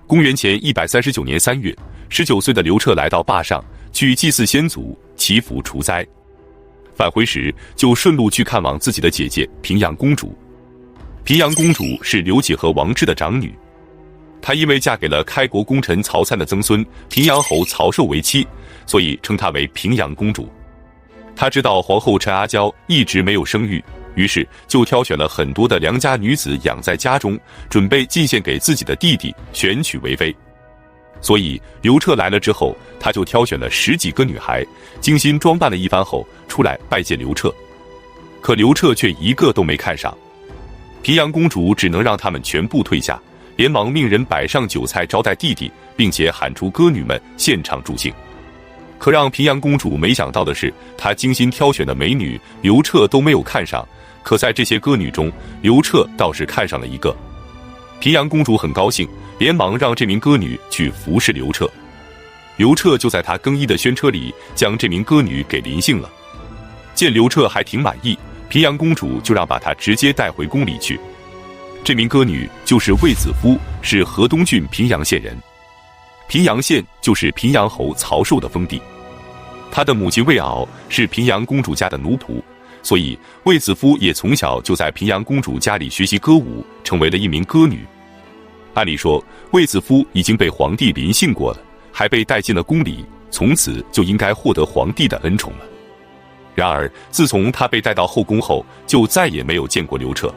公元前139年3月，19岁的刘彻来到坝上，去祭祀先祖，祈福除灾。返回时，就顺路去看望自己的姐姐平阳公主。平阳公主是刘启和王志的长女，她因为嫁给了开国功臣曹参的曾孙平阳侯曹寿为妻，所以称她为平阳公主。她知道皇后陈阿娇一直没有生育，于是就挑选了很多的良家女子养在家中，准备进献给自己的弟弟，选娶为妃。所以刘彻来了之后，他就挑选了10几个女孩，精心装扮了一番后出来拜见刘彻。可刘彻却一个都没看上，平阳公主只能让他们全部退下，连忙命人摆上酒菜招待弟弟，并且喊出歌女们现场助兴。可让平阳公主没想到的是，她精心挑选的美女刘彻都没有看上，可在这些歌女中，刘彻倒是看上了一个。平阳公主很高兴，连忙让这名歌女去服侍刘彻。刘彻就在他更衣的轩车里将这名歌女给临幸了。见刘彻还挺满意，平阳公主就让把她直接带回宫里去。这名歌女就是卫子夫，是河东郡平阳县人。平阳县就是平阳侯曹寿的封地。他的母亲魏媪是平阳公主家的奴仆，所以卫子夫也从小就在平阳公主家里学习歌舞，成为了一名歌女。按理说，卫子夫已经被皇帝临幸过了，还被带进了宫里，从此就应该获得皇帝的恩宠了。然而，自从他被带到后宫后，就再也没有见过刘彻。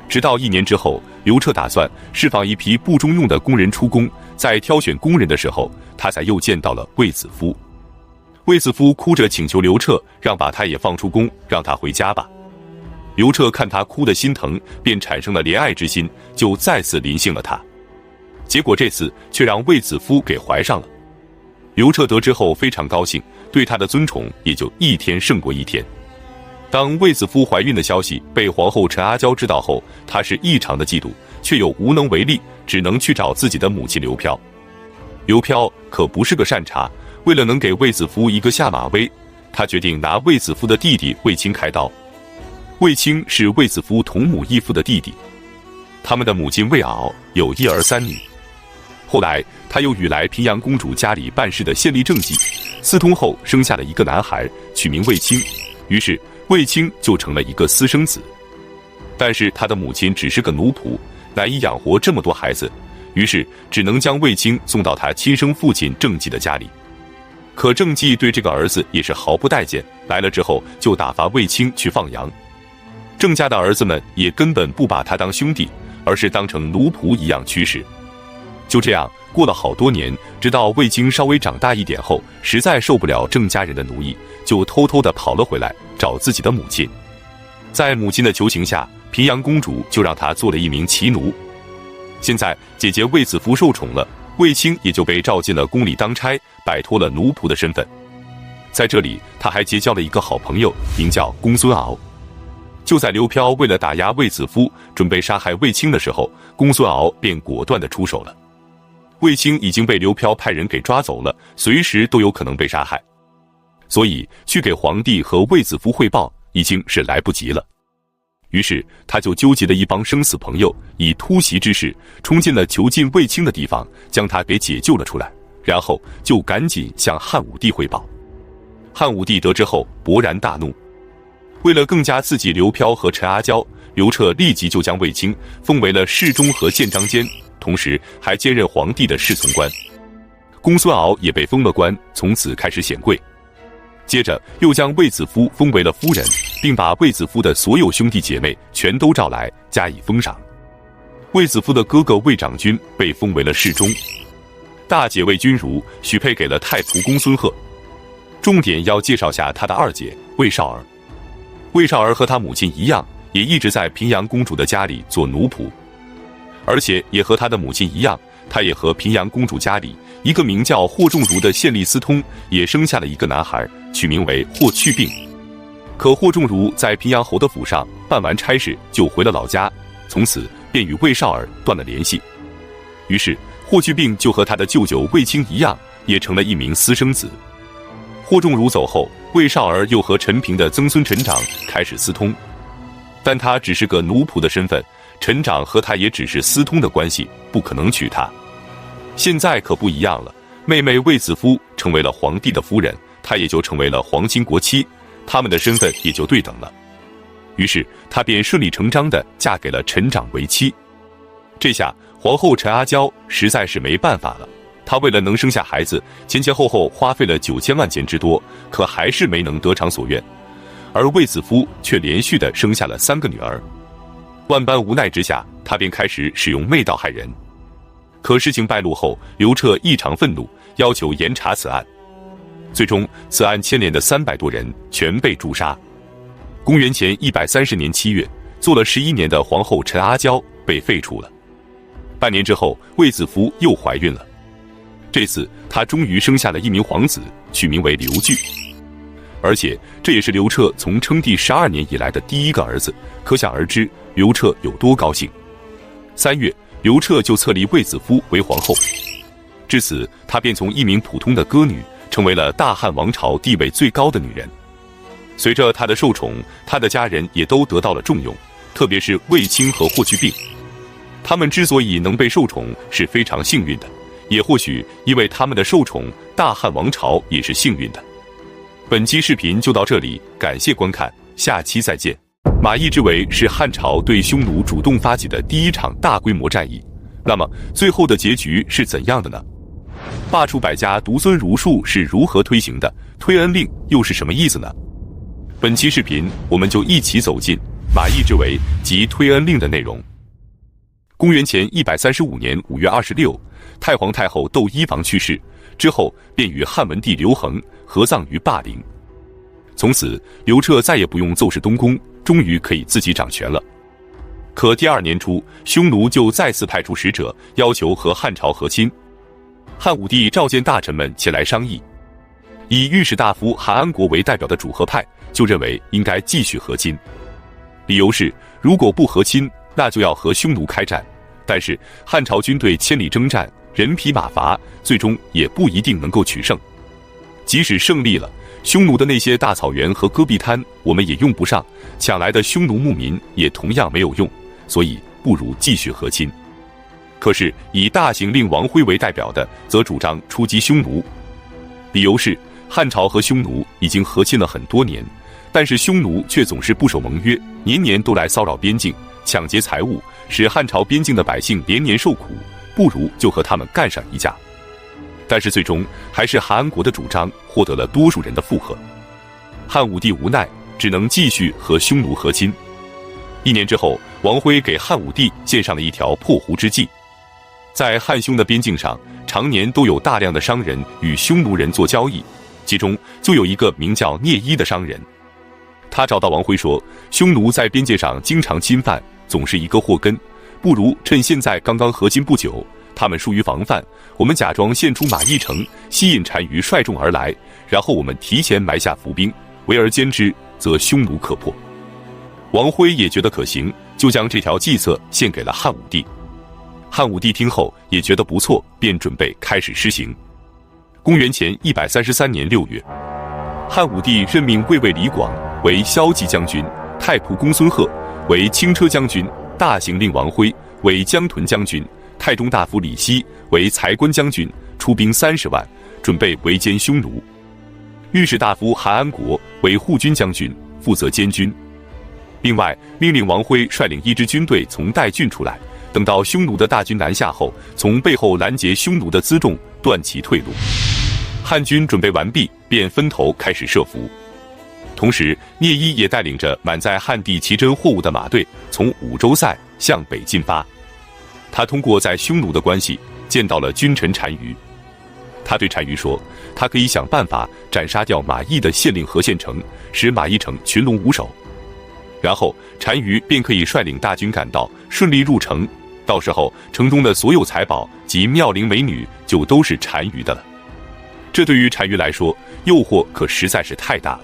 直到1年之后，刘彻打算释放一批不中用的工人出宫，在挑选工人的时候，他才又见到了卫子夫。卫子夫哭着请求刘彻让把他也放出宫，让他回家吧。刘彻看他哭得心疼，便产生了怜爱之心，就再次临幸了他。结果这次却让卫子夫给怀上了。刘彻得知后非常高兴，对他的尊宠也就一天胜过一天。当卫子夫怀孕的消息被皇后陈阿娇知道后，她是异常的嫉妒，却又无能为力，只能去找自己的母亲刘飘。刘飘可不是个善茬，为了能给卫子夫一个下马威，他决定拿卫子夫的弟弟卫青开刀。卫青是卫子夫同母异父的弟弟，他们的母亲魏媪有1儿3女。后来他又与来平阳公主家里办事的县吏政绩，私通后生下了一个男孩，取名卫青，于是卫青就成了一个私生子。但是他的母亲只是个奴仆，难以养活这么多孩子，于是只能将卫青送到他亲生父亲郑季的家里。可郑季对这个儿子也是毫不待见，来了之后就打发卫青去放羊。郑家的儿子们也根本不把他当兄弟，而是当成奴仆一样驱使。就这样过了好多年，直到卫青稍微长大一点后，实在受不了郑家人的奴役，就偷偷地跑了回来找自己的母亲。在母亲的求情下，平阳公主就让他做了一名骑奴。现在姐姐卫子夫受宠了，卫青也就被召进了宫里当差，摆脱了奴仆的身份。在这里，他还结交了一个好朋友，名叫公孙敖。就在刘飘为了打压卫子夫，准备杀害卫青的时候，公孙敖便果断地出手了。卫青已经被刘飘派人给抓走了，随时都有可能被杀害，所以去给皇帝和卫子夫汇报已经是来不及了。于是他就纠集了一帮生死朋友，以突袭之势冲进了囚禁卫青的地方，将他给解救了出来，然后就赶紧向汉武帝汇报。汉武帝得知后勃然大怒，为了更加刺激刘飘和陈阿娇，刘彻立即就将卫青封为了侍中和监章监，同时还兼任皇帝的侍从官。公孙敖也被封了官，从此开始显贵。接着又将卫子夫封为了夫人，并把卫子夫的所有兄弟姐妹全都召来加以封赏。卫子夫的哥哥卫长君被封为了侍中，大姐卫君如许配给了太仆公孙贺。重点要介绍下他的二姐卫少儿。卫少儿和他母亲一样，也一直在平阳公主的家里做奴仆，而且也和他的母亲一样，他也和平阳公主家里一个名叫霍仲儒的县吏私通，也生下了一个男孩，取名为霍去病。可霍仲儒在平阳侯的府上办完差事就回了老家，从此便与卫少儿断了联系。于是霍去病就和他的舅舅卫青一样，也成了一名私生子。霍仲儒走后，卫少儿又和陈平的曾孙陈长开始私通，但他只是个奴仆的身份，陈长和他也只是私通的关系，不可能娶她。现在可不一样了，妹妹卫子夫成为了皇帝的夫人，她也就成为了皇亲国戚，他们的身份也就对等了。于是她便顺理成章地嫁给了陈长为妻。这下皇后陈阿娇实在是没办法了，她为了能生下孩子，前前后后花费了9000万钱之多，可还是没能得偿所愿。而卫子夫却连续地生下了3个女儿。万般无奈之下，他便开始使用媚道害人。可事情败露后，刘彻异常愤怒，要求严查此案。最终，此案牵连的300多人全被诛杀。公元前130年7月，做了11年的皇后陈阿娇被废除了。半年之后，卫子夫又怀孕了。这次，她终于生下了一名皇子，取名为刘据。而且这也是刘彻从称帝12年以来的第一个儿子，可想而知刘彻有多高兴。3月，刘彻就册立卫子夫为皇后，至此她便从一名普通的歌女成为了大汉王朝地位最高的女人。随着她的受宠，她的家人也都得到了重用，特别是卫青和霍去病。他们之所以能被受宠是非常幸运的，也或许因为他们的受宠，大汉王朝也是幸运的。本期视频就到这里，感谢观看，下期再见。马邑之围是汉朝对匈奴主动发起的第一场大规模战役，那么最后的结局是怎样的呢？罢黜百家，独尊儒术是如何推行的？推恩令又是什么意思呢？本期视频我们就一起走进马邑之围及推恩令的内容。公元前135年5月26，太皇太后窦漪房去世之后，便与汉文帝刘恒合葬于霸陵。从此，刘彻再也不用奏事东宫，终于可以自己掌权了。可第2年初，匈奴就再次派出使者，要求和汉朝和亲。汉武帝召见大臣们前来商议，以御史大夫韩安国为代表的主和派就认为应该继续和亲，理由是如果不和亲，那就要和匈奴开战。但是汉朝军队千里征战，人疲马乏，最终也不一定能够取胜。即使胜利了，匈奴的那些大草原和戈壁滩我们也用不上，抢来的匈奴牧民也同样没有用，所以不如继续和亲。可是以大行令王辉为代表的则主张出击匈奴，理由是汉朝和匈奴已经和亲了很多年，但是匈奴却总是不守盟约，年年都来骚扰边境，抢劫财物，使汉朝边境的百姓连年受苦，不如就和他们干上一架。但是最终还是韩安国的主张获得了多数人的附和。汉武帝无奈，只能继续和匈奴和亲。1年之后，王辉给汉武帝献上了一条破壶之计。在汉匈的边境上，常年都有大量的商人与匈奴人做交易，其中就有一个名叫聂伊的商人。他找到王辉说，匈奴在边界上经常侵犯，总是一个祸根，不如趁现在刚刚和亲不久，他们疏于防范，我们假装献出马邑城，吸引单于率众而来，然后我们提前埋下伏兵，围而歼之，则匈奴可破。王辉也觉得可行，就将这条计策献给了汉武帝。汉武帝听后也觉得不错，便准备开始施行。公元前133年6月，汉武帝任命卫尉李广为骁骑将军，太仆公孙贺为轻车将军，大行令王辉为江屯将军，太中大夫李希为财官将军，出兵30万，准备围歼匈奴。御史大夫韩安国为护军将军，负责监军。另外，命令王辉率领一支军队从代郡出来，等到匈奴的大军南下后，从背后拦截匈奴的辎重，断其退路。汉军准备完毕，便分头开始设伏。同时，聂伊也带领着满载汉地奇珍货物的马队，从五洲塞向北进发。他通过在匈奴的关系，见到了君臣单于。他对单于说，他可以想办法斩杀掉马邑的县令和县城，使马邑城群龙无首。然后单于便可以率领大军赶到，顺利入城，到时候城中的所有财宝及妙龄美女就都是单于的了。这对于单于来说，诱惑可实在是太大了。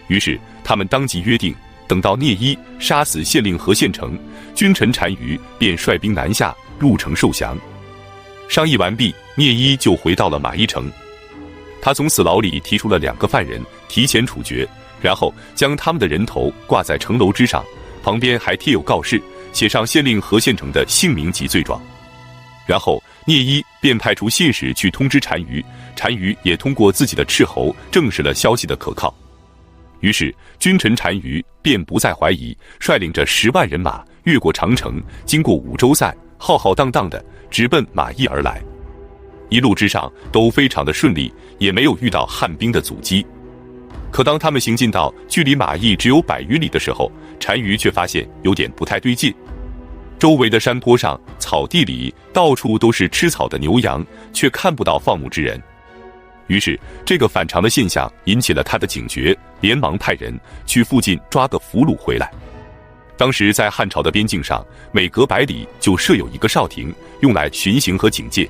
于是他们当即约定，等到聂伊杀死县令和县城，君臣单于便率兵南下，入城受降。商议完毕，聂伊就回到了马邑城。他从死牢里提出了2个犯人，提前处决，然后将他们的人头挂在城楼之上，旁边还贴有告示，写上县令和县城的姓名及罪状。然后聂一便派出信使去通知单于，单于也通过自己的斥候证实了消息的可靠。于是君臣单于便不再怀疑，率领着10万人马越过长城，经过五洲塞，浩浩荡荡的直奔马邑而来。一路之上都非常的顺利，也没有遇到汉兵的阻击。可当他们行进到距离马邑只有100余里的时候，单于却发现有点不太对劲。周围的山坡上、草地里到处都是吃草的牛羊，却看不到放牧之人。于是这个反常的现象引起了他的警觉，连忙派人去附近抓个俘虏回来。当时在汉朝的边境上，每隔100里就设有一个哨亭，用来巡行和警戒。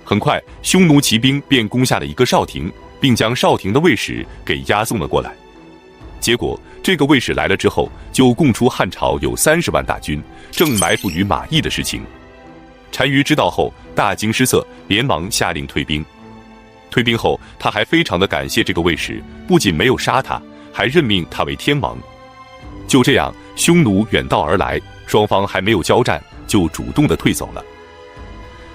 很快匈奴骑兵便攻下了一个哨亭，并将哨亭的卫士给押送了过来。结果这个卫士来了之后，就供出汉朝有30万大军正埋伏于马邑的事情。单于知道后大惊失色，连忙下令退兵。退兵后，他还非常的感谢这个卫士，不仅没有杀他，还任命他为天王。就这样，匈奴远道而来，双方还没有交战，就主动的退走了。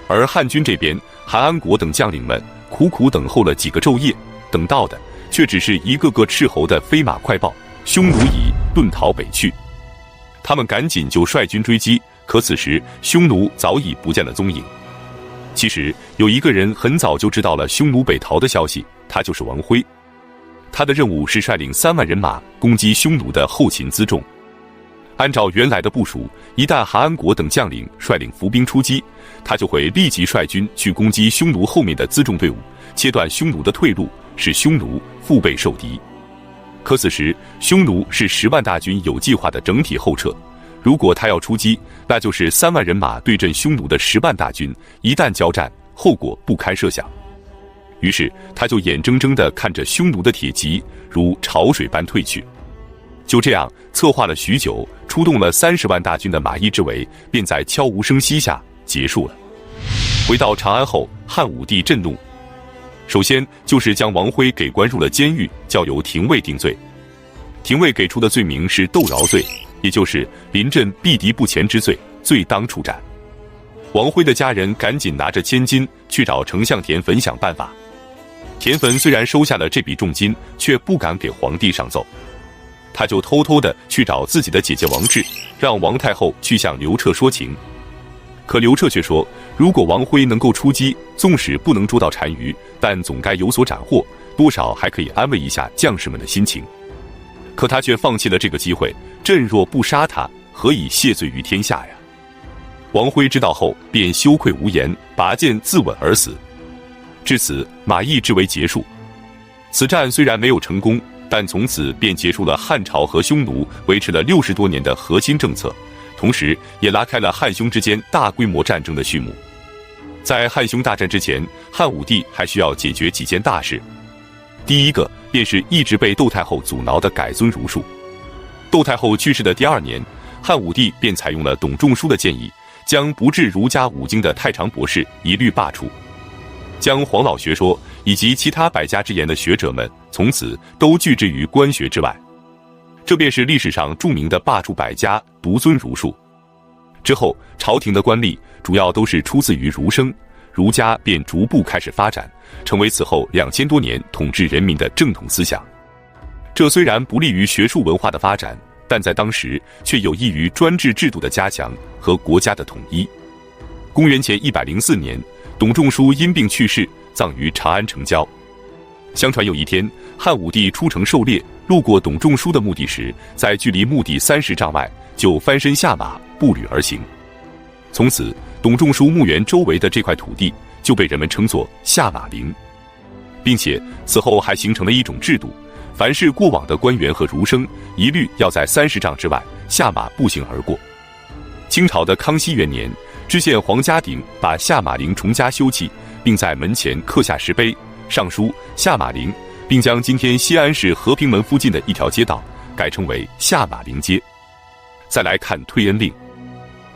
而汉军这边，韩安国等将领们苦苦等候了几个昼夜，等到的却只是一个个斥候的飞马快报，匈奴已遁逃北去。他们赶紧就率军追击，可此时匈奴早已不见了踪影。其实有一个人很早就知道了匈奴北逃的消息，他就是王辉。他的任务是率领3万人马攻击匈奴的后勤辎重。按照原来的部署，一旦韩安国等将领率领伏兵出击，他就会立即率军去攻击匈奴后面的辎重队伍，切断匈奴的退路，使匈奴腹背受敌。可此时匈奴是10万大军有计划的整体后撤，如果他要出击，那就是3万人马对阵匈奴的10万大军，一旦交战，后果不堪设想。于是他就眼睁睁地看着匈奴的铁骑如潮水般退去。就这样策划了许久，出动了30万大军的马邑之围，便在悄无声息下结束了。回到长安后，汉武帝震怒，首先就是将王辉给关入了监狱，交由廷尉定罪。廷尉给出的罪名是斗饶罪，也就是临阵避敌不前之罪，罪当处斩。王辉的家人赶紧拿着千金去找丞相田汾想办法。田汾虽然收下了这笔重金，却不敢给皇帝上奏。他就偷偷的去找自己的姐姐王氏，让王太后去向刘彻说情。可刘彻却说，如果王辉能够出击，纵使不能捉到单于，但总该有所斩获，多少还可以安慰一下将士们的心情。可他却放弃了这个机会，朕若不杀他，何以谢罪于天下呀？王辉知道后便羞愧无言，拔剑自刎而死。至此马邑之围结束。此战虽然没有成功，但从此便结束了汉朝和匈奴维持了60多年的核心政策，同时也拉开了汉匈之间大规模战争的序幕。在汉匈大战之前，汉武帝还需要解决几件大事。第一个便是一直被窦太后阻挠的改尊儒术。窦太后去世的第2年，汉武帝便采用了董仲舒的建议，将不治儒家5经的太常博士一律罢黜，将黄老学说以及其他百家之言的学者们从此都拒之于官学之外。这便是历史上著名的罢黜百家，独尊儒术。之后朝廷的官吏主要都是出自于儒生，儒家便逐步开始发展，成为此后2000多年统治人民的正统思想。这虽然不利于学术文化的发展，但在当时却有益于专制制度的加强和国家的统一。公元前104年，董仲舒因病去世，葬于长安城郊。相传有一天，汉武帝出城狩猎，路过董仲舒的墓地时，在距离墓地30丈外，就翻身下马，步履而行。从此，董仲舒墓园周围的这块土地就被人们称作下马陵，并且此后还形成了一种制度，凡是过往的官员和儒生，一律要在30丈之外下马步行而过。清朝的康熙元年，知县黄家鼎把下马陵重加修葺，并在门前刻下石碑，上书下马陵，并将今天西安市和平门附近的一条街道改称为下马陵街。再来看推恩令。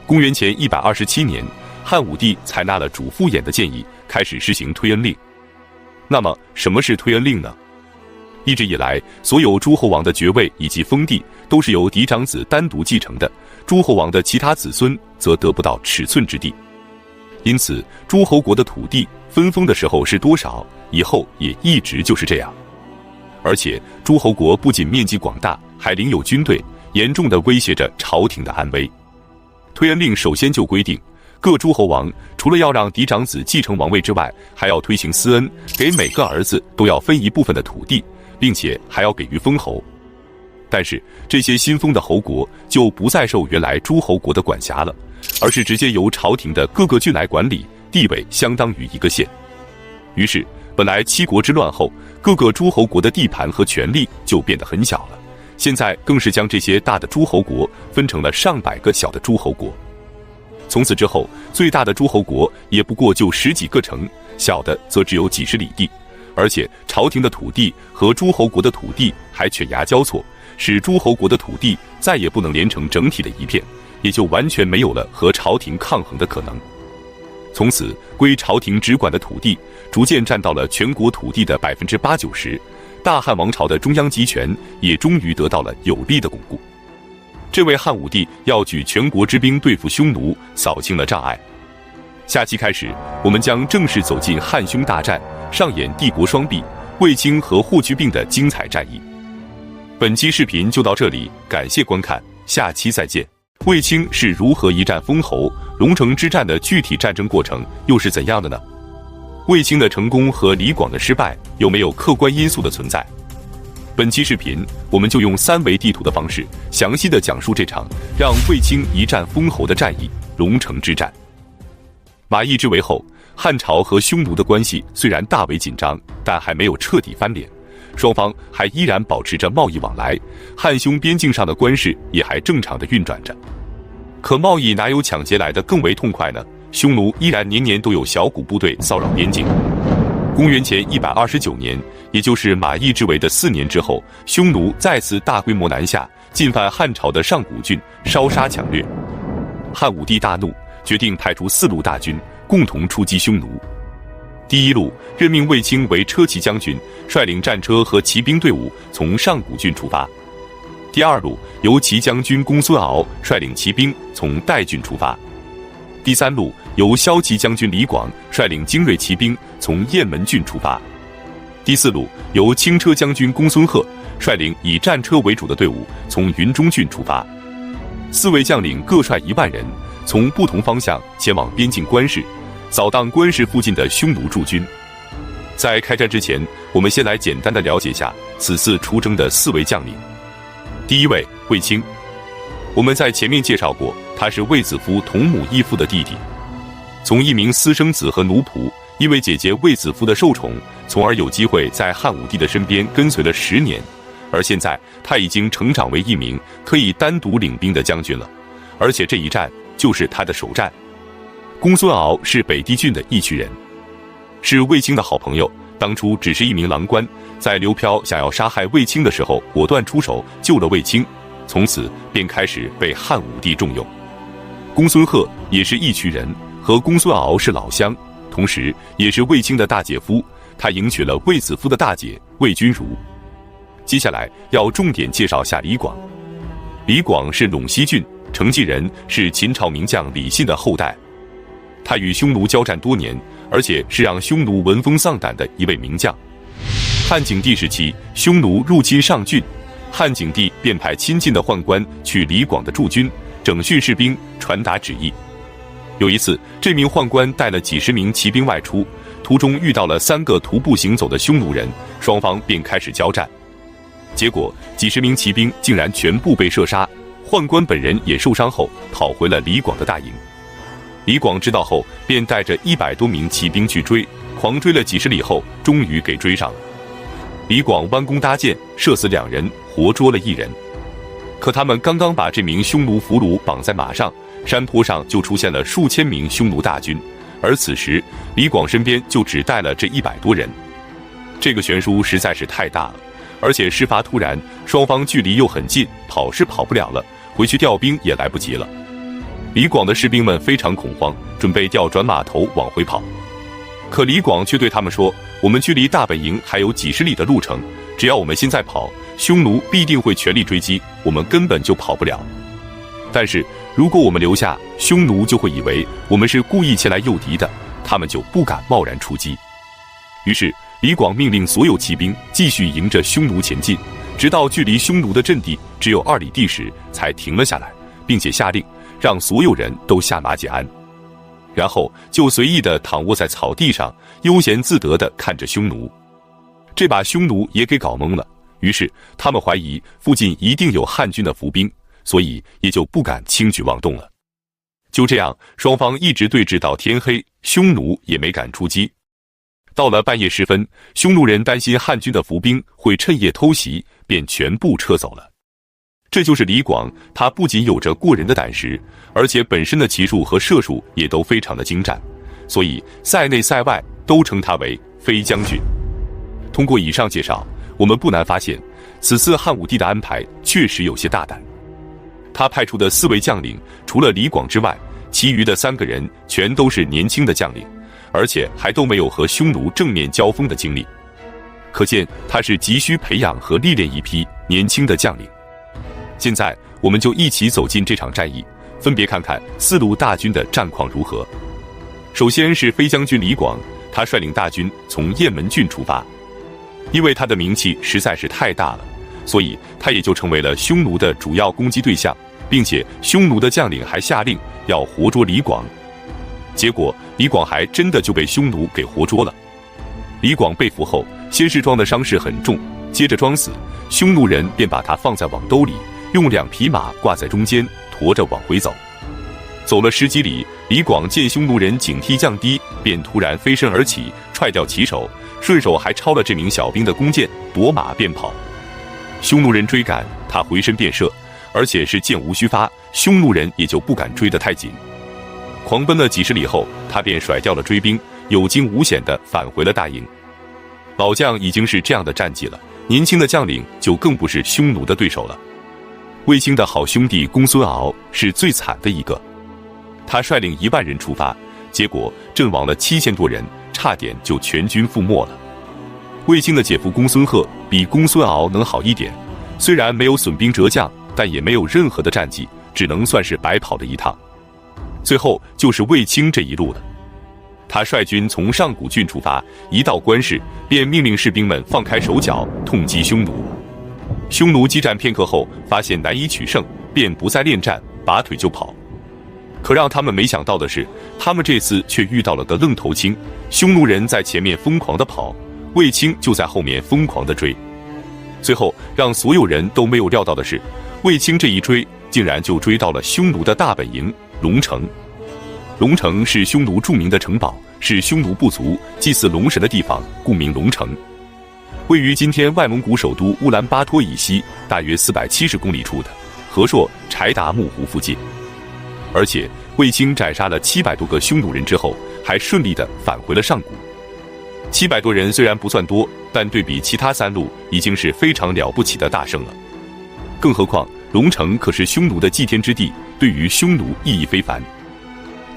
公元前127年，汉武帝采纳了主父偃的建议，开始施行推恩令。那么什么是推恩令呢？一直以来，所有诸侯王的爵位以及封地都是由嫡长子单独继承的，诸侯王的其他子孙则得不到尺寸之地。因此诸侯国的土地分封的时候是多少，以后也一直就是这样。而且诸侯国不仅面积广大，还领有军队，严重地威胁着朝廷的安危。推恩令首先就规定，各诸侯王除了要让嫡长子继承王位之外，还要推行私恩，给每个儿子都要分一部分的土地，并且还要给予封侯。但是这些新封的侯国就不再受原来诸侯国的管辖了，而是直接由朝廷的各个郡来管理，地位相当于一个县。于是本来七国之乱后，各个诸侯国的地盘和权力就变得很小了，现在更是将这些大的诸侯国分成了上百个小的诸侯国。从此之后，最大的诸侯国也不过就10几个城，小的则只有几十里地，而且朝廷的土地和诸侯国的土地还犬牙交错，使诸侯国的土地再也不能连成整体的一片，也就完全没有了和朝廷抗衡的可能。从此归朝廷直管的土地逐渐占到了全国土地的80%-90%，大汉王朝的中央集权也终于得到了有力的巩固。这位汉武帝要举全国之兵对付匈奴，扫清了障碍。下期开始，我们将正式走进汉匈大战，上演帝国双璧、卫青和霍去病的精彩战役。本期视频就到这里，感谢观看，下期再见。卫青是如何一战封侯？龙城之战的具体战争过程又是怎样的呢？卫青的成功和李广的失败有没有客观因素的存在？本期视频我们就用3维地图的方式，详细的讲述这场让卫青一战封侯的战役——龙城之战。马邑之围后，汉朝和匈奴的关系虽然大为紧张，但还没有彻底翻脸，双方还依然保持着贸易往来，汉匈边境上的官事也还正常的运转着。可贸易哪有抢劫来的更为痛快呢？匈奴依然年年都有小股部队骚扰边境。公元前129年，也就是马邑之围的4年之后，匈奴再次大规模南下，进犯汉朝的上古郡，烧杀抢掠。汉武帝大怒，决定派出4路大军，共同出击匈奴。第一路任命卫青为车骑将军，率领战车和骑兵队伍从上古郡出发。第二路由骑将军公孙敖率领骑兵从代郡出发。第三路由骁骑将军李广率领精锐骑兵从雁门郡出发。第四路由轻车将军公孙贺率领以战车为主的队伍从云中郡出发。4位将领各率1万人，从不同方向前往边境关市，扫荡关市附近的匈奴驻军。在开战之前，我们先来简单的了解下此次出征的4位将领。第一位，卫青。我们在前面介绍过，他是卫子夫同母异父的弟弟，从一名私生子和奴仆，因为姐姐卫子夫的受宠，从而有机会在汉武帝的身边跟随了10年，而现在他已经成长为一名可以单独领兵的将军了，而且这一战就是他的首战。公孙敖是北地郡的义渠人，是卫青的好朋友，当初只是一名郎官，在刘飘想要杀害卫青的时候，果断出手救了卫青，从此便开始被汉武帝重用。公孙贺也是义渠人，和公孙敖是老乡，同时也是卫青的大姐夫，他迎娶了卫子夫的大姐卫君如。接下来要重点介绍下李广。李广是陇西郡成纪人，是秦朝名将李信的后代。他与匈奴交战多年，而且是让匈奴闻风丧胆的一位名将。汉景帝时期，匈奴入侵上郡，汉景帝便派亲近的宦官去李广的驻军，整训士兵，传达旨意。有一次，这名宦官带了几十名骑兵外出，途中遇到了3个徒步行走的匈奴人，双方便开始交战。结果几十名骑兵竟然全部被射杀，宦官本人也受伤后跑回了李广的大营。李广知道后，便带着100多名骑兵去追，狂追了几十里后，终于给追上了。李广弯弓搭箭，射死2人，活捉了1人。可他们刚刚把这名匈奴俘虏绑在马上，山坡上就出现了数千名匈奴大军，而此时李广身边就只带了这100多人。这个悬殊实在是太大了，而且事发突然，双方距离又很近，跑是跑不了了，回去调兵也来不及了。李广的士兵们非常恐慌，准备调转马头往回跑。可李广却对他们说，我们距离大本营还有几十里的路程，只要我们现在跑，匈奴必定会全力追击，我们根本就跑不了。但是如果我们留下，匈奴就会以为我们是故意前来诱敌的，他们就不敢贸然出击。于是李广命令所有骑兵继续迎着匈奴前进，直到距离匈奴的阵地只有2里地时才停了下来，并且下令让所有人都下马解鞍，然后就随意地躺卧在草地上，悠闲自得地看着匈奴。这把匈奴也给搞懵了，于是他们怀疑附近一定有汉军的伏兵，所以也就不敢轻举妄动了。就这样，双方一直对峙到天黑，匈奴也没敢出击。到了半夜时分，匈奴人担心汉军的伏兵会趁夜偷袭，便全部撤走了。这就是李广，他不仅有着过人的胆识，而且本身的骑术和射术也都非常的精湛，所以塞内塞外都称他为飞将军。通过以上介绍，我们不难发现，此次汉武帝的安排确实有些大胆。他派出的4位将领，除了李广之外，其余的3个人全都是年轻的将领，而且还都没有和匈奴正面交锋的经历，可见他是急需培养和历练一批年轻的将领。现在我们就一起走进这场战役，分别看看4路大军的战况如何。首先是飞将军李广，他率领大军从雁门郡出发。因为他的名气实在是太大了，所以他也就成为了匈奴的主要攻击对象，并且匈奴的将领还下令要活捉李广。结果李广还真的就被匈奴给活捉了。李广被俘后，先是装的伤势很重，接着装死，匈奴人便把他放在网兜里，用2匹马挂在中间，驮着往回走。走了10几里，李广见匈奴人警惕降低，便突然飞身而起，踹掉骑手，顺手还抄了这名小兵的弓箭，夺马便跑。匈奴人追赶，他回身便射，而且是箭无虚发，匈奴人也就不敢追得太紧。狂奔了几10里后，他便甩掉了追兵，有惊无险地返回了大营。老将已经是这样的战绩了，年轻的将领就更不是匈奴的对手了。卫青的好兄弟公孙敖是最惨的一个，他率领1万人出发，结果阵亡了7000多人，差点就全军覆没了。卫青的姐夫公孙贺比公孙敖能好一点，虽然没有损兵折将，但也没有任何的战绩，只能算是白跑了一趟。最后就是卫青这一路了，他率军从上古郡出发，一到关市便命令士兵们放开手脚，痛击匈奴。匈奴激战片刻后，发现难以取胜，便不再恋战，拔腿就跑。可让他们没想到的是，他们这次却遇到了个愣头青。匈奴人在前面疯狂地跑，卫青就在后面疯狂地追。最后让所有人都没有料到的是，卫青这一追，竟然就追到了匈奴的大本营龙城。龙城是匈奴著名的城堡，是匈奴部族祭祀龙神的地方，故名龙城。位于今天外蒙古首都乌兰巴托以西大约470公里处的和硕柴达木湖附近。而且卫青斩杀了700多个匈奴人之后，还顺利地返回了上古。700多人虽然不算多，但对比其他3路已经是非常了不起的大胜了。更何况龙城可是匈奴的祭天之地，对于匈奴意义非凡。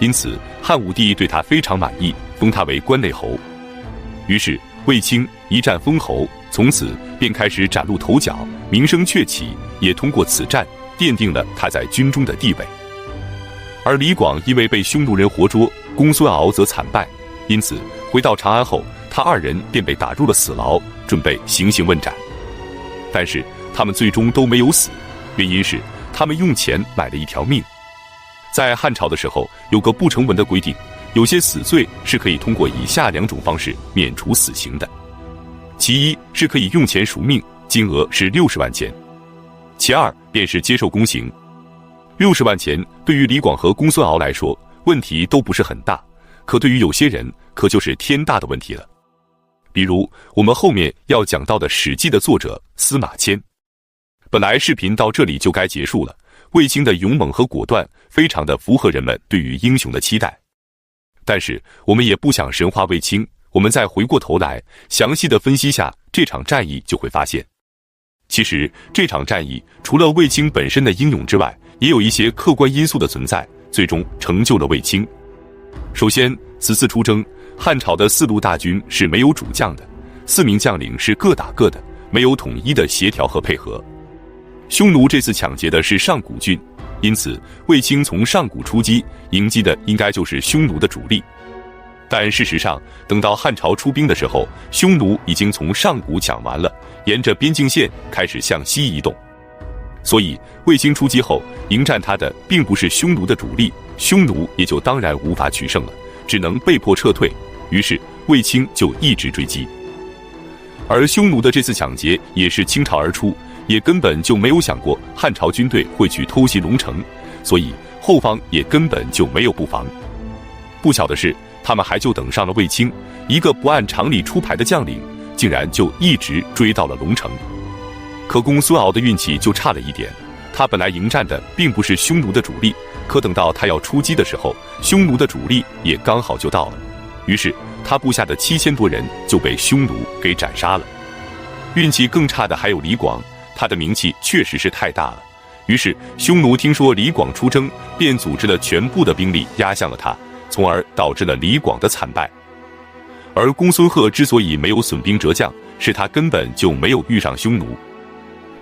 因此汉武帝对他非常满意，封他为关内侯。于是卫青一战封侯，从此便开始崭露头角，名声鹊起，也通过此战奠定了他在军中的地位。而李广因为被匈奴人活捉，公孙敖则惨败，因此回到长安后，他2人便被打入了死牢，准备行刑问斩。但是他们最终都没有死，原因是他们用钱买了一条命。在汉朝的时候，有个不成文的规定，有些死罪是可以通过以下2种方式免除死刑的。其一是可以用钱赎命，金额是60万钱；其二便是接受宫刑。60万钱对于李广和公孙敖来说，问题都不是很大，可对于有些人可就是天大的问题了。比如我们后面要讲到的《史记》的作者司马迁。本来视频到这里就该结束了，卫青的勇猛和果断非常的符合人们对于英雄的期待。但是我们也不想神化卫青，我们再回过头来详细的分析下这场战役，就会发现，其实这场战役除了卫青本身的英勇之外，也有一些客观因素的存在，最终成就了卫青。首先，此次出征，汉朝的4路大军是没有主将的，4名将领是各打各的，没有统一的协调和配合。匈奴这次抢劫的是上古郡，因此卫青从上古出击，迎击的应该就是匈奴的主力。但事实上，等到汉朝出兵的时候，匈奴已经从上古抢完了，沿着边境线开始向西移动。所以卫青出击后，迎战他的并不是匈奴的主力，匈奴也就当然无法取胜了，只能被迫撤退。于是卫青就一直追击。而匈奴的这次抢劫也是倾巢而出，也根本就没有想过汉朝军队会去偷袭龙城，所以后方也根本就没有布防。不巧的是，他们还就等上了卫青，一个不按常理出牌的将领，竟然就一直追到了龙城。可公孙敖的运气就差了一点，他本来迎战的并不是匈奴的主力，可等到他要出击的时候，匈奴的主力也刚好就到了，于是他部下的7000多人就被匈奴给斩杀了。运气更差的还有李广，他的名气确实是太大了，于是匈奴听说李广出征，便组织了全部的兵力压向了他，从而导致了李广的惨败。而公孙贺之所以没有损兵折将，是他根本就没有遇上匈奴。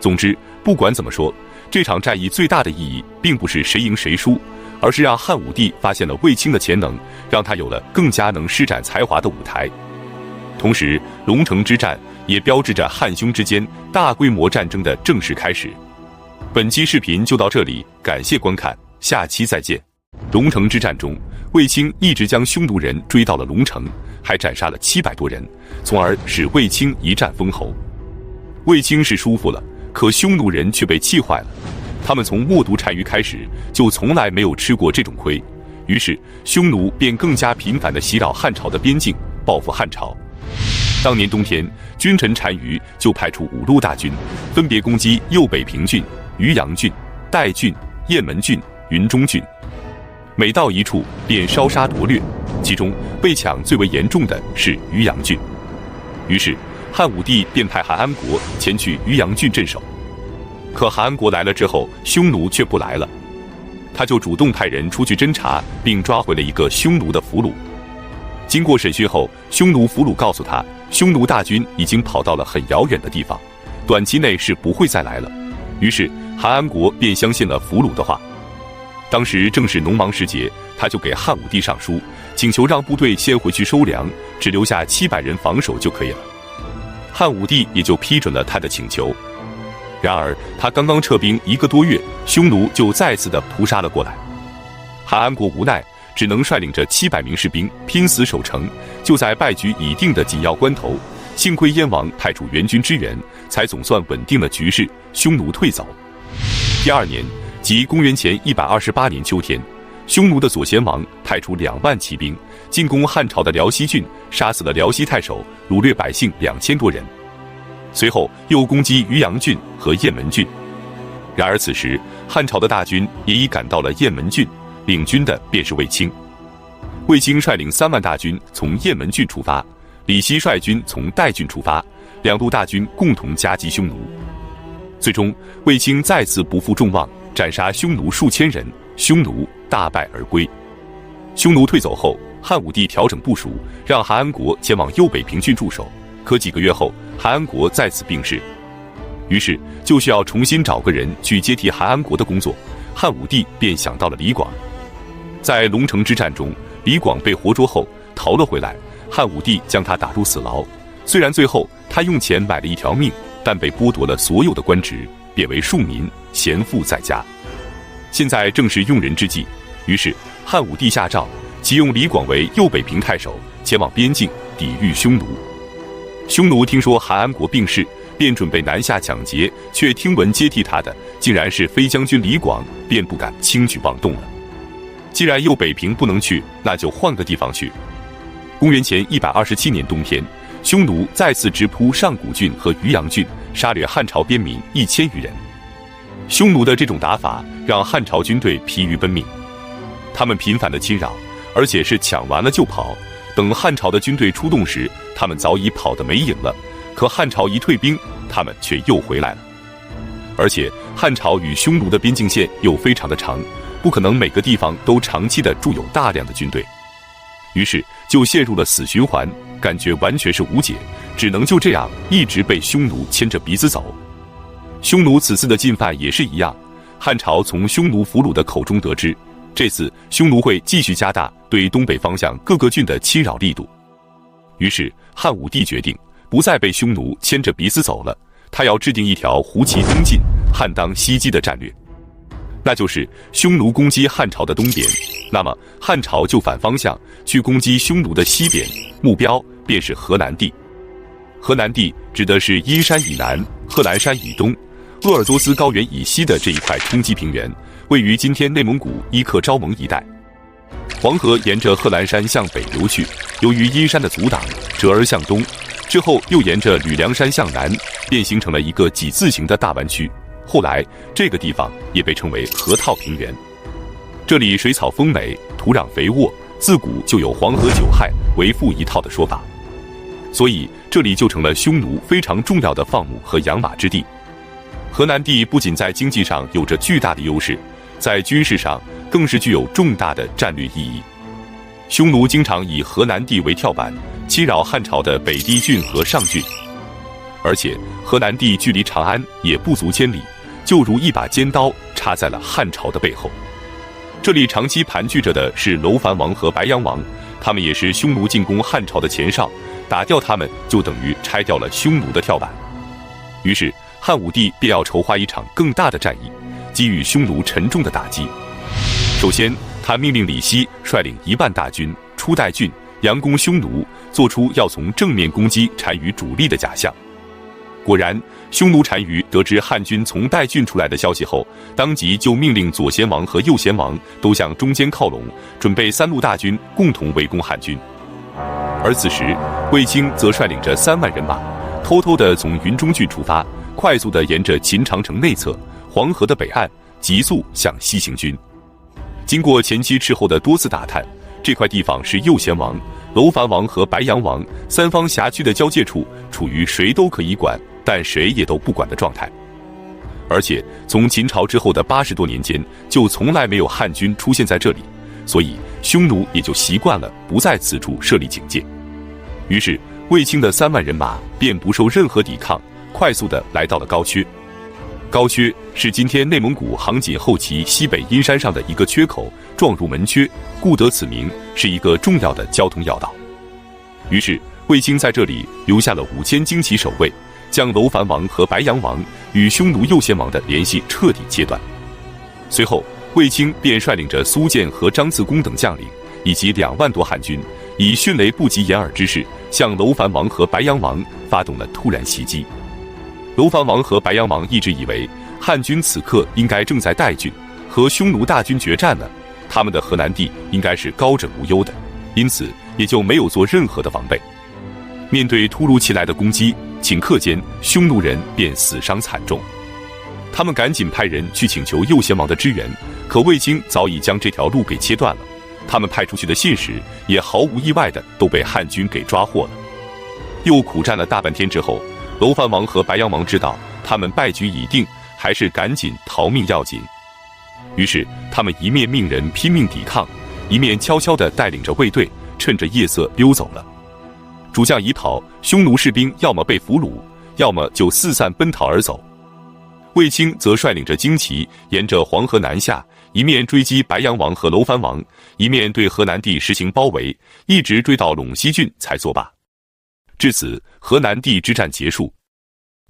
总之，不管怎么说，这场战役最大的意义并不是谁赢谁输，而是让汉武帝发现了卫青的潜能，让他有了更加能施展才华的舞台。同时，龙城之战也标志着汉匈之间大规模战争的正式开始。本期视频就到这里，感谢观看，下期再见。龙城之战中，卫青一直将匈奴人追到了龙城，还斩杀了700多人，从而使卫青一战封侯。卫青是舒服了，可匈奴人却被气坏了。他们从冒毒单于开始，就从来没有吃过这种亏，于是匈奴便更加频繁地袭扰汉朝的边境，报复汉朝。当年冬天，君臣单于就派出5路大军，分别攻击右北平郡、渔阳郡、代郡、雁门郡、云中郡。每到一处便烧杀夺掠，其中被抢最为严重的是渔阳郡。于是汉武帝便派韩安国前去渔阳郡镇守。可韩安国来了之后，匈奴却不来了，他就主动派人出去侦查，并抓回了一个匈奴的俘虏。经过审讯后，匈奴俘虏告诉他，匈奴大军已经跑到了很遥远的地方，短期内是不会再来了。于是韩安国便相信了俘虏的话。当时正是农忙时节，他就给汉武帝上书，请求让部队先回去收粮，只留下700人防守就可以了。汉武帝也就批准了他的请求。然而他刚刚撤兵1个多月，匈奴就再次的扑杀了过来。韩安国无奈，只能率领着700名士兵拼死守城。就在败局已定的紧要关头，幸亏燕王派出援军支援，才总算稳定了局势，匈奴退走。第2年，即公元前128年秋天，匈奴的左贤王派出2万骑兵进攻汉朝的辽西郡，杀死了辽西太守，掳掠百姓2000多人。随后又攻击渔阳郡和雁门郡。然而此时汉朝的大军也已赶到了雁门郡，领军的便是卫青。卫青率领3万大军从雁门郡出发，李希率军从代郡出发，2路大军共同夹击匈奴。最终卫青再次不负众望，斩杀匈奴数千人，匈奴大败而归。匈奴退走后，汉武帝调整部署，让韩安国前往右北平郡驻守。可几个月后，韩安国再次病逝，于是就需要重新找个人去接替韩安国的工作。汉武帝便想到了李广。在龙城之战中，李广被活捉后逃了回来，汉武帝将他打入死牢。虽然最后他用钱买了一条命，但被剥夺了所有的官职，贬为庶民，闲赋在家。现在正是用人之际，于是汉武帝下诏，启用李广为右北平太守，前往边境抵御匈奴。匈奴听说韩安国病逝，便准备南下抢劫，却听闻接替他的竟然是飞将军李广，便不敢轻举妄动了。既然右北平不能去，那就换个地方去。公元前127年冬天，匈奴再次直扑上古郡和渔阳郡，杀掠汉朝边民1000余人。匈奴的这种打法让汉朝军队疲于奔命，他们频繁的侵扰，而且是抢完了就跑。等汉朝的军队出动时，他们早已跑得没影了。可汉朝一退兵，他们却又回来了。而且汉朝与匈奴的边境线又非常的长，不可能每个地方都长期的驻有大量的军队，于是就陷入了死循环，感觉完全是无解，只能就这样一直被匈奴牵着鼻子走。匈奴此次的进犯也是一样，汉朝从匈奴俘虏的口中得知，这次匈奴会继续加大对东北方向各个郡的侵扰力度。于是汉武帝决定不再被匈奴牵着鼻子走了，他要制定一条胡骑东进、汉当西击的战略。那就是匈奴攻击汉朝的东边，那么汉朝就反方向去攻击匈奴的西边，目标便是河南地。河南地指的是阴山以南、贺兰山以东、鄂尔多斯高原以西的这一块冲积平原，位于今天内蒙古伊克昭盟一带。黄河沿着贺兰山向北流去，由于阴山的阻挡，折而向东，之后又沿着吕梁山向南，便形成了一个几字形的大弯曲。后来这个地方也被称为河套平原。这里水草丰美，土壤肥沃，自古就有黄河九害为富一套的说法，所以这里就成了匈奴非常重要的放牧和养马之地。河南地不仅在经济上有着巨大的优势，在军事上更是具有重大的战略意义。匈奴经常以河南地为跳板，侵扰汉朝的北地郡和上郡，而且河南地距离长安也不足千里，就如一把尖刀插在了汉朝的背后。这里长期盘踞着的是楼烦王和白羊王，他们也是匈奴进攻汉朝的前哨，打掉他们就等于拆掉了匈奴的跳板。于是汉武帝便要筹划一场更大的战役，给予匈奴沉重的打击。首先他命令李希率领1万大军出代郡，佯攻匈奴，做出要从正面攻击单于主力的假象。果然，匈奴单于得知汉军从代郡出来的消息后，当即就命令左贤王和右贤王都向中间靠拢，准备3路大军共同围攻汉军。而此时卫青则率领着3万人马，偷偷地从云中郡出发，快速地沿着秦长城内侧、黄河的北岸急速向西行军。经过前期斥候的多次打探，这块地方是右贤王、楼烦王和白羊王3方辖区的交界处，处于谁都可以管，但谁也都不管的状态。而且从秦朝之后的80多年间，就从来没有汉军出现在这里，所以匈奴也就习惯了不在此处设立警戒。于是卫青的3万人马便不受任何抵抗，快速地来到了高阙。高阙是今天内蒙古杭锦后旗西北阴山上的一个缺口，状如门缺，故得此名，是一个重要的交通要道。于是卫青在这里留下了5000精骑守卫，将楼烦王和白羊王与匈奴右贤王的联系彻底切断。随后卫青便率领着苏建和张自恭等将领，以及2万多汉军，以迅雷不及掩耳之势向楼烦王和白羊王发动了突然袭击。楼烦王和白羊王一直以为汉军此刻应该正在代郡和匈奴大军决战呢，他们的河南地应该是高枕无忧的，因此也就没有做任何的防备。面对突如其来的攻击，顷刻间匈奴人便死伤惨重。他们赶紧派人去请求右贤王的支援，可卫青早已将这条路给切断了。他们派出去的信使也毫无意外的都被汉军给抓获了。又苦战了大半天之后，楼烦王和白羊王知道他们败局已定，还是赶紧逃命要紧。于是他们一面命人拼命抵抗，一面悄悄地带领着卫队趁着夜色溜走了。主将已跑，匈奴士兵要么被俘虏，要么就四散奔逃而走。卫青则率领着精骑沿着黄河南下，一面追击白羊王和楼烦王，一面对河南地实行包围，一直追到陇西郡才作罢。至此河南地之战结束。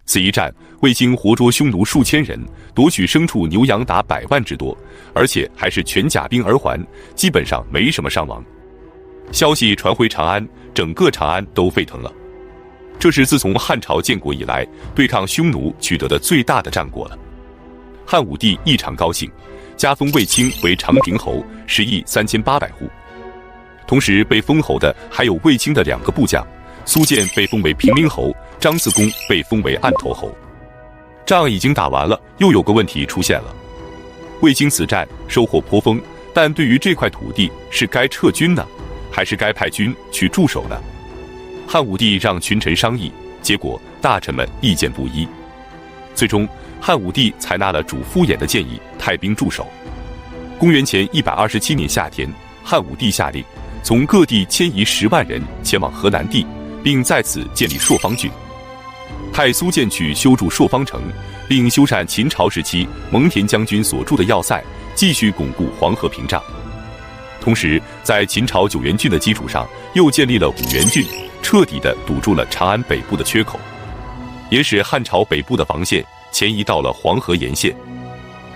此一战卫青活捉匈奴数千人，夺取牲畜牛羊达100万之多，而且还是全甲兵而还，基本上没什么伤亡。消息传回长安，整个长安都沸腾了。这是自从汉朝建国以来对抗匈奴取得的最大的战果了。汉武帝异常高兴，加封卫青为长平侯，10亿3800户。同时被封侯的还有卫青的2个部将，苏建被封为平陵侯，张自恭被封为案头侯。仗已经打完了，又有个问题出现了。卫青此战收获颇丰，但对于这块土地是该撤军呢，还是该派军去驻守呢？汉武帝让群臣商议，结果大臣们意见不一。最终汉武帝采纳了主傅衍的建议，派兵驻守。公元前127年夏天，汉武帝下令从各地迁移10万人前往河南地，并在此建立朔方郡。派苏建去修筑朔方城，并修缮秦朝时期蒙恬将军所筑的要塞，继续巩固黄河屏障。同时，在秦朝九原郡的基础上，又建立了五原郡，彻底地堵住了长安北部的缺口，也使汉朝北部的防线前移到了黄河沿线。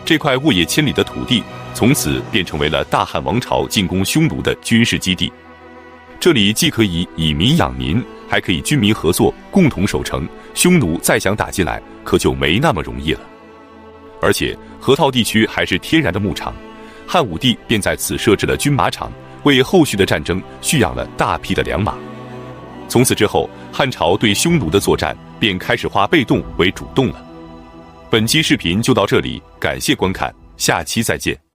这块沃野千里的土地，从此便成为了大汉王朝进攻匈奴的军事基地。这里既可以以民养民，还可以军民合作，共同守城。匈奴再想打进来，可就没那么容易了。而且河套地区还是天然的牧场，汉武帝便在此设置了军马场，为后续的战争蓄养了大批的良马。从此之后，汉朝对匈奴的作战便开始化被动为主动了。本期视频就到这里，感谢观看，下期再见。